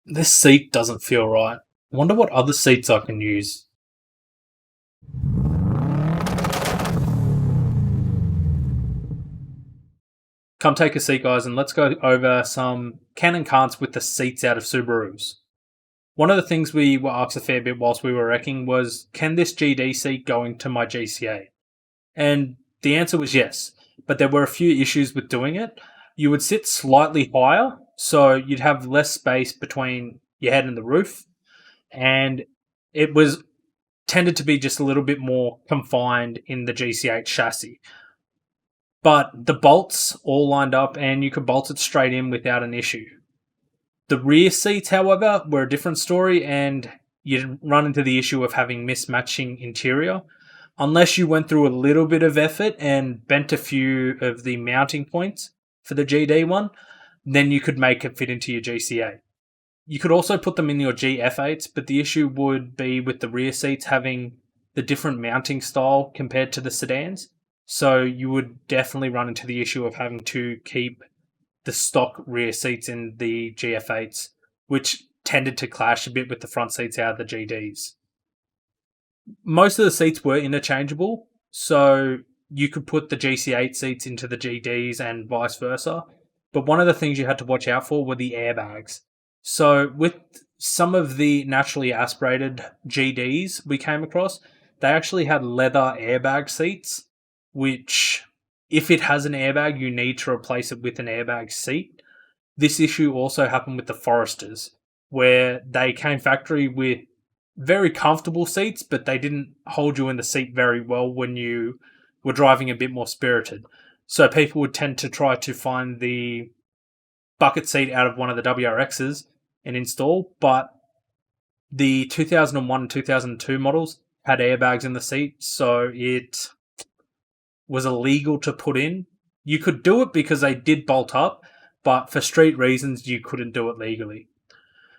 This seat doesn't feel right. Wonder what other seats I can use. Come take a seat, guys, and let's go over some can and can'ts with the seats out of Subarus. One of the things we were asked a fair bit whilst we were wrecking was, can this GD seat go into my GCA? And the answer was yes, but there were a few issues with doing it. You would sit slightly higher, so you'd have less space between your head and the roof, and it was tended to be just a little bit more confined in the GC8 chassis. But the bolts all lined up and you could bolt it straight in without an issue. The rear seats, however, were a different story, and you'd run into the issue of having mismatching interior. Unless you went through a little bit of effort and bent a few of the mounting points for the GD one, then you could make it fit into your GCA. You could also put them in your GF8s, but the issue would be with the rear seats having the different mounting style compared to the sedans. So you would definitely run into the issue of having to keep the stock rear seats in the GF8s, which tended to clash a bit with the front seats out of the GDs. Most of the seats were interchangeable, so you could put the GC8 seats into the GDs and vice versa. But one of the things you had to watch out for were the airbags. So with some of the naturally aspirated GDs we came across, they actually had leather airbag seats, which if it has an airbag, you need to replace it with an airbag seat. This issue also happened with the Foresters, where they came factory with very comfortable seats, but they didn't hold you in the seat very well when you were driving a bit more spirited. So people would tend to try to find the bucket seat out of one of the WRXs and install, but the 2001 and 2002 models had airbags in the seat, so it was illegal to put in. You could do it because they did bolt up, but for street reasons, you couldn't do it legally.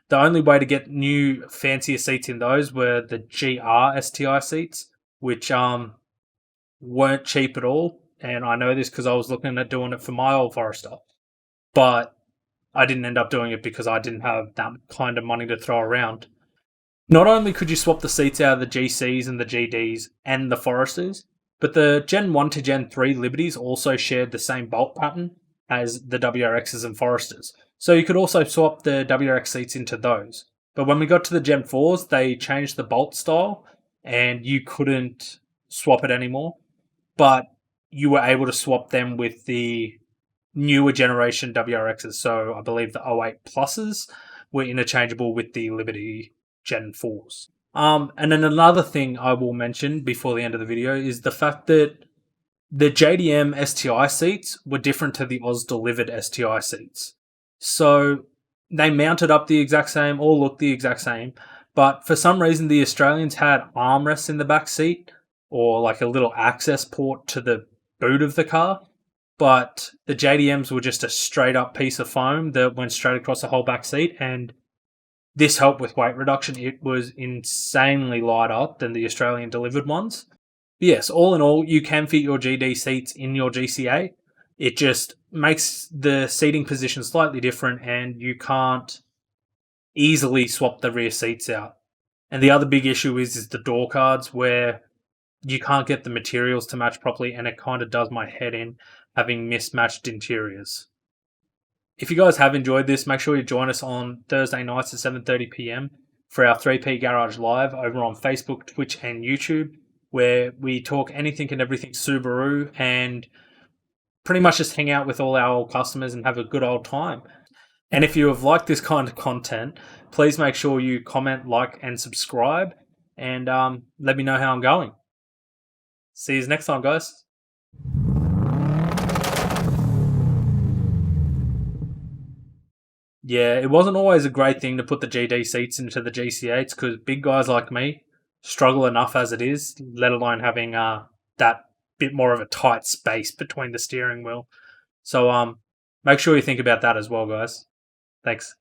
The only way to get new, fancier seats in those were the GR STI seats, which weren't cheap at all. And I know this because I was looking at doing it for my old Forester. But I didn't end up doing it because I didn't have that kind of money to throw around. Not only could you swap the seats out of the GCs and the GDs and the Foresters, but the Gen 1 to Gen 3 Liberties also shared the same bolt pattern as the WRXs and Foresters. So you could also swap the WRX seats into those. But when we got to the Gen 4s, they changed the bolt style and you couldn't swap it anymore. But you were able to swap them with the newer generation WRXs. So I believe the 08 Pluses were interchangeable with the Liberty Gen 4s. And then another thing I will mention before the end of the video is the fact that the JDM STI seats were different to the Oz delivered STI seats. So they mounted up the exact same, all looked the exact same, but for some reason the Australians had armrests in the back seat or like a little access port to the boot of the car, but the JDMs were just a straight up piece of foam that went straight across the whole back seat, and this helped with weight reduction. It was insanely lighter than the Australian delivered ones. But yes, all in all, you can fit your GD seats in your GCA. It just makes the seating position slightly different and you can't easily swap the rear seats out. And the other big issue is the door cards, where you can't get the materials to match properly, and it kind of does my head in having mismatched interiors. If you guys have enjoyed this, make sure you join us on Thursday nights at 7:30 p.m. for our 3P Garage Live over on Facebook, Twitch, and YouTube, where we talk anything and everything Subaru and pretty much just hang out with all our old customers and have a good old time. And if you have liked this kind of content, please make sure you comment, like, and subscribe, and let me know how I'm going. See you next time, guys. Yeah, it wasn't always a great thing to put the GD seats into the GC8s because big guys like me struggle enough as it is, let alone having that bit more of a tight space between the steering wheel. So make sure you think about that as well, guys. Thanks.